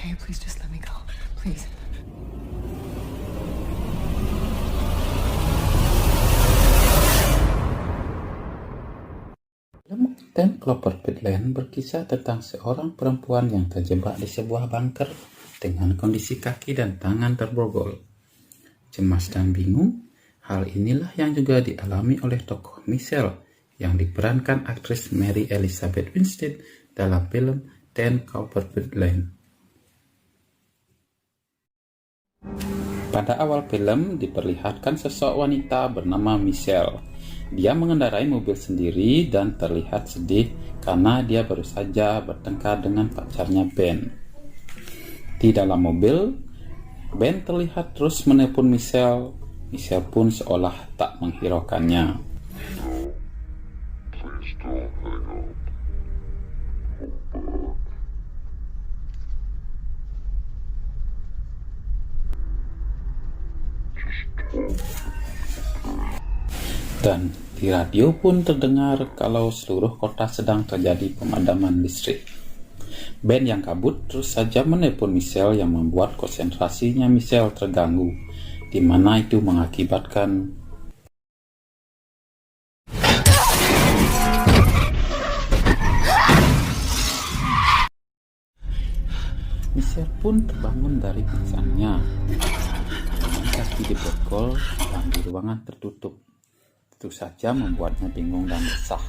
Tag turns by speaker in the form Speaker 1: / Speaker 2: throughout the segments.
Speaker 1: Okay, please just let me go. Please.
Speaker 2: Film Ten Cloverfield Lane berkisah tentang seorang perempuan yang terjebak di sebuah bunker dengan kondisi kaki dan tangan terborgol. Cemas dan bingung, hal inilah yang juga dialami oleh tokoh Michelle yang diperankan aktris Mary Elizabeth Winstead dalam film Ten Cloverfield Lane. Pada awal film diperlihatkan sosok wanita bernama Michelle. Dia mengendarai mobil sendiri dan terlihat sedih karena dia baru saja bertengkar dengan pacarnya Ben. Di dalam mobil, Ben terlihat terus menelpon Michelle. Michelle pun seolah tak menghiraukannya. Dan di radio pun terdengar kalau seluruh kota sedang terjadi pemadaman listrik. Ben yang kabut terus saja menelpon Michelle yang membuat konsentrasinya Michelle terganggu, di mana itu mengakibatkan Michelle pun terbangun dari pingsannya dengan kaki diborgol dan di ruangan tertutup. Itu saja membuatnya bingung dan resah.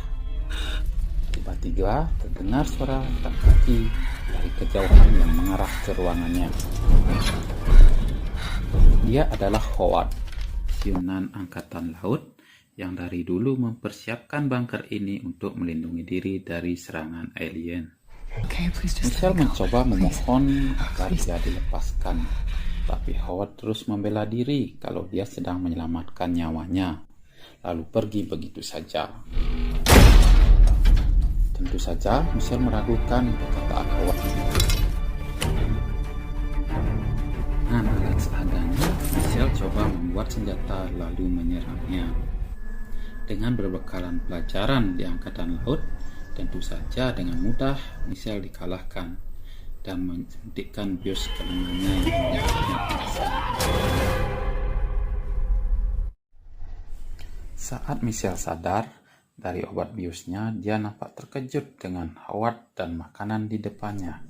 Speaker 2: Tiba-tiba terdengar suara retak kaki dari kejauhan yang mengarah ke ruangannya. Dia adalah Howard, siunan angkatan laut yang dari dulu mempersiapkan bunker ini untuk melindungi diri dari serangan alien. Michelle mencoba memohon agar dia dilepaskan, tapi Howard terus membela diri kalau dia sedang menyelamatkan nyawanya, lalu pergi begitu saja. Tentu saja Michelle meragukan perkataan Howard. Dengan alat seadanya, Michelle coba membuat senjata lalu menyerangnya. Dengan berbekalan pelajaran di angkatan laut, tentu saja dengan mudah Michelle dikalahkan dan mensuntikkan bius ke lengannya yang menyebabnya pingsan. Saat Michelle sadar dari obat biusnya, dia nampak terkejut dengan Howard dan makanan di depannya.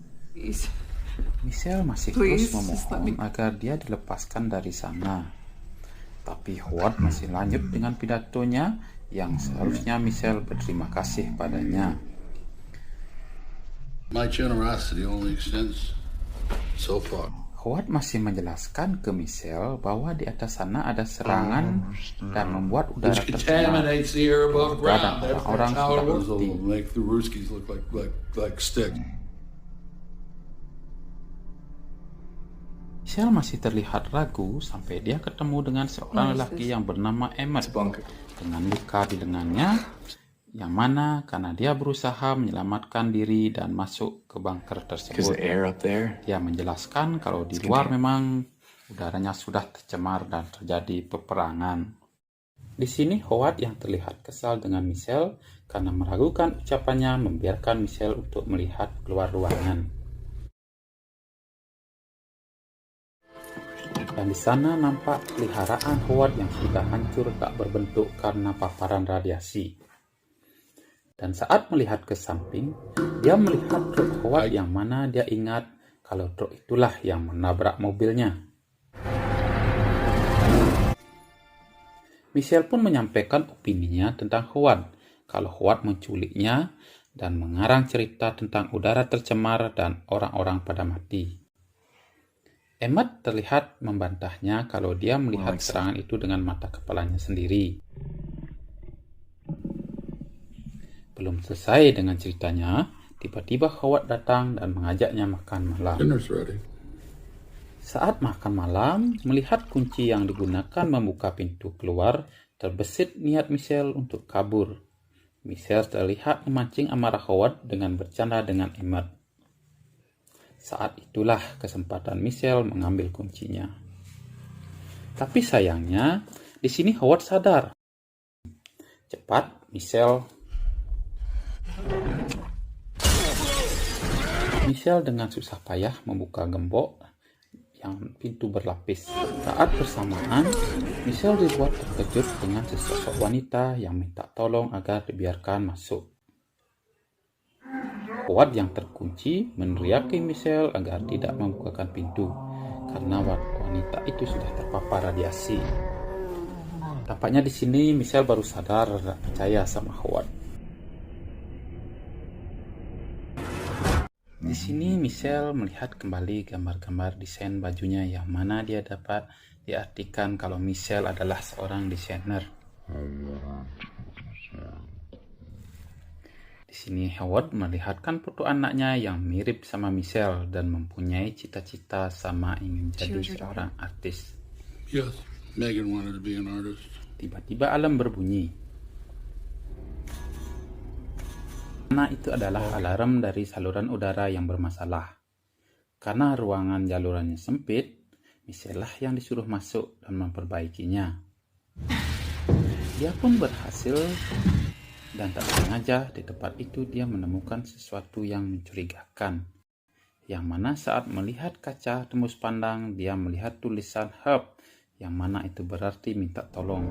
Speaker 2: Michelle masih terus memohon agar dia dilepaskan dari sana. Tapi Howard masih lanjut dengan pidatonya yang seharusnya Michelle berterima kasih padanya.
Speaker 3: My generosity only extends so far.
Speaker 2: Howard masih menjelaskan ke Michelle bahwa di atas sana ada serangan dan membuat udara tercemar. Dan orang-orang sudah mati. Michelle masih terlihat ragu sampai dia ketemu dengan seorang lelaki yang bernama Emmett dengan luka di lengannya, yang mana karena dia berusaha menyelamatkan diri dan masuk ke bunker tersebut. Dia menjelaskan kalau di luar memang udaranya sudah tercemar dan terjadi peperangan. Di sini Howard yang terlihat kesal dengan Michelle karena meragukan ucapannya membiarkan Michelle untuk melihat keluar ruangan. Dan di sana nampak peliharaan Howard yang sudah hancur tak berbentuk karena paparan radiasi. Dan saat melihat ke samping, dia melihat truk Howard yang mana dia ingat kalau truk itulah yang menabrak mobilnya. Michelle pun menyampaikan opininya tentang Howard, kalau Howard menculiknya dan mengarang cerita tentang udara tercemar dan orang-orang pada mati. Emmett terlihat membantahnya kalau dia melihat serangan itu dengan mata kepalanya sendiri. Belum selesai dengan ceritanya, tiba-tiba Howard datang dan mengajaknya makan malam. Saat makan malam, melihat kunci yang digunakan membuka pintu keluar, terbesit niat Michelle untuk kabur. Michelle terlihat memancing amarah Howard dengan bercanda dengan Emmett. Saat itulah kesempatan Michelle mengambil kuncinya. Tapi sayangnya, di sini Howard sadar. Cepat, Michelle dengan susah payah membuka gembok yang pintu berlapis. Saat bersamaan, Michelle dibuat terkejut dengan sesosok wanita yang minta tolong agar dibiarkan masuk. Howard yang terkunci meneriaki Michelle agar tidak membukakan pintu karena wanita itu sudah terpapar radiasi. Tampaknya di sini Michelle baru sadar dan percaya sama Howard. Di sini Michelle melihat kembali gambar-gambar desain bajunya yang mana dia dapat diartikan kalau Michelle adalah seorang desainer. Di sini Howard melihatkan foto anaknya yang mirip sama Michelle dan mempunyai cita-cita sama ingin jadi seorang artis.
Speaker 3: Yes, Megan wanted to be an artist.
Speaker 2: Tiba-tiba alarm berbunyi. Karena itu adalah alarm dari saluran udara yang bermasalah. Karena ruangan jalurannya sempit, Michelle lah yang disuruh masuk dan memperbaikinya. Dia pun berhasil dan tak sengaja di tempat itu dia menemukan sesuatu yang mencurigakan. Yang mana saat melihat kaca tembus pandang, dia melihat tulisan help, yang mana itu berarti minta tolong.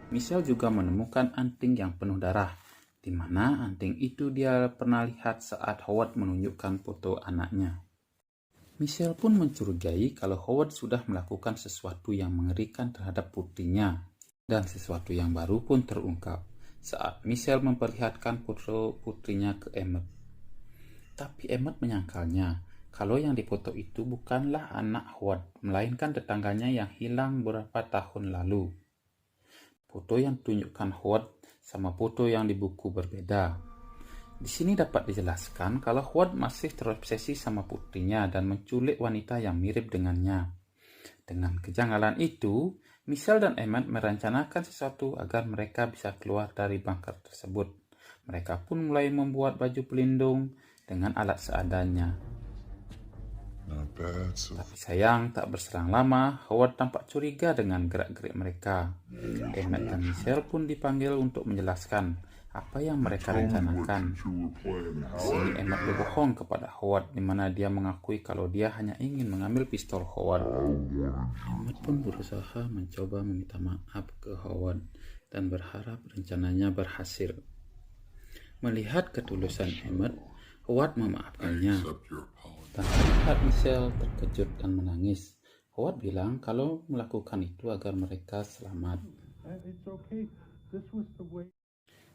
Speaker 2: Michelle juga menemukan anting yang penuh darah, di mana anting itu dia pernah lihat saat Howard menunjukkan foto anaknya. Michelle pun mencurigai kalau Howard sudah melakukan sesuatu yang mengerikan terhadap putrinya, dan sesuatu yang baru pun terungkap saat Michelle memperlihatkan foto putrinya ke Emmett. Tapi Emmett menyangkalnya kalau yang difoto itu bukanlah anak Howard, melainkan tetangganya yang hilang beberapa tahun lalu. Foto yang ditunjukkan Howard sama foto yang di buku berbeda. Di sini dapat dijelaskan kalau Howard masih terobsesi sama putrinya dan menculik wanita yang mirip dengannya. Dengan kejanggalan itu, Michelle dan Emmett merencanakan sesuatu agar mereka bisa keluar dari bunker tersebut. Mereka pun mulai membuat baju pelindung dengan alat seadanya. Tapi sayang, tak berselang lama, Howard tampak curiga dengan gerak-gerik mereka. Emmett dan Michelle pun dipanggil untuk menjelaskan apa yang mereka rencanakan. Di sini Emmett berbohong kepada Howard, di mana dia mengakui kalau dia hanya ingin mengambil pistol Howard. Emmett pun berusaha mencoba meminta maaf ke Howard dan berharap rencananya berhasil. Melihat ketulusan Emmett, Howard memaafkannya. Dan melihat Michelle terkejut dan menangis, Howard bilang kalau melakukan itu agar mereka selamat.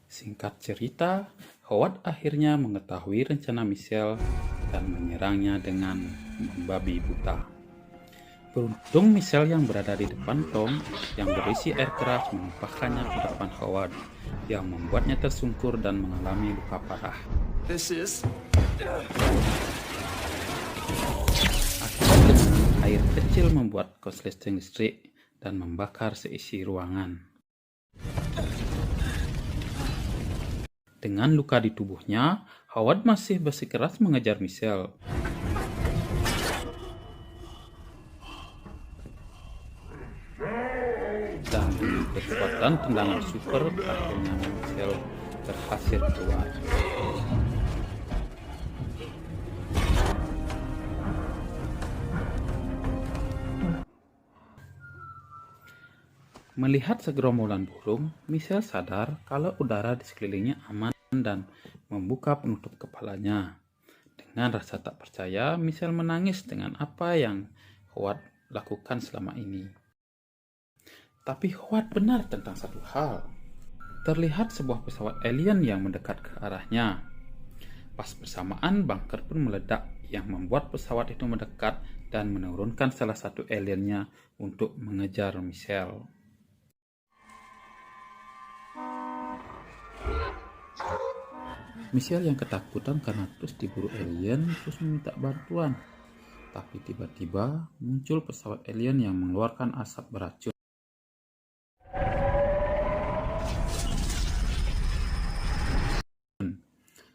Speaker 2: Singkat cerita, Howard akhirnya mengetahui rencana Michelle dan menyerangnya dengan membabi buta. Beruntung Michelle yang berada di depan tong yang berisi air keras menumpahkannya ke depan Howard, yang membuatnya tersungkur dan mengalami luka parah. Akibat air kecil membuat korsleting listrik dan membakar seisi ruangan. Dengan luka di tubuhnya, Howard masih bersikeras mengejar Michelle. Dan kekuatan tendangan super akhirnya Michelle berhasil keluar. Melihat segerombolan burung, Michelle sadar kalau udara di sekelilingnya aman dan membuka penutup kepalanya. Dengan rasa tak percaya, Michelle menangis dengan apa yang Howard lakukan selama ini. Tapi Howard benar tentang satu hal. Terlihat sebuah pesawat alien yang mendekat ke arahnya. Pas bersamaan, bunker pun meledak yang membuat pesawat itu mendekat dan menurunkan salah satu aliennya untuk mengejar Michelle. Michelle yang ketakutan karena terus diburu alien terus meminta bantuan. Tapi tiba-tiba muncul pesawat alien yang mengeluarkan asap beracun.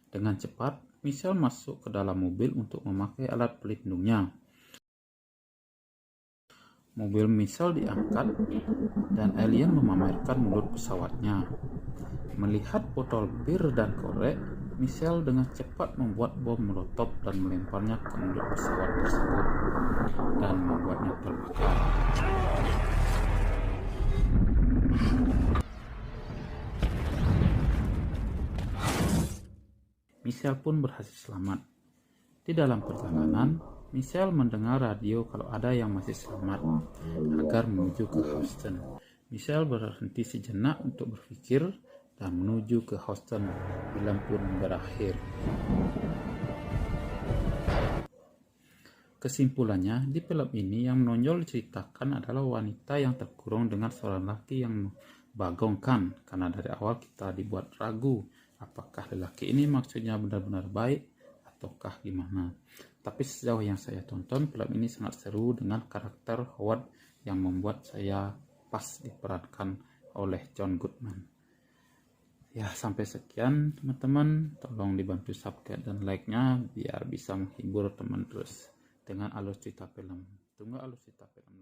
Speaker 2: Dengan cepat, Michelle masuk ke dalam mobil untuk memakai alat pelindungnya. Mobil Michelle diangkat dan alien memamerkan mulut pesawatnya. Melihat botol bir dan korek, Michelle dengan cepat membuat bom molotov dan melemparnya ke mulut pesawat tersebut dan membuatnya terbakar. Michelle pun berhasil selamat. Di dalam perjalanan, Michelle mendengar radio kalau ada yang masih selamat agar menuju ke Houston. Michelle berhenti sejenak untuk berpikir dan menuju ke Houston. Film pun berakhir. Kesimpulannya, di film ini yang menonjol diceritakan adalah wanita yang terkurung dengan seorang laki yang membagongkan, karena dari awal kita dibuat ragu apakah lelaki ini maksudnya benar-benar baik ataukah gimana. Tapi sejauh yang saya tonton, film ini sangat seru dengan karakter Howard yang membuat saya pas diperankan oleh John Goodman. Ya, sampai sekian teman-teman. Tolong dibantu subscribe dan like-nya biar bisa menghibur teman terus dengan alur cerita film. Tunggu alur cerita film.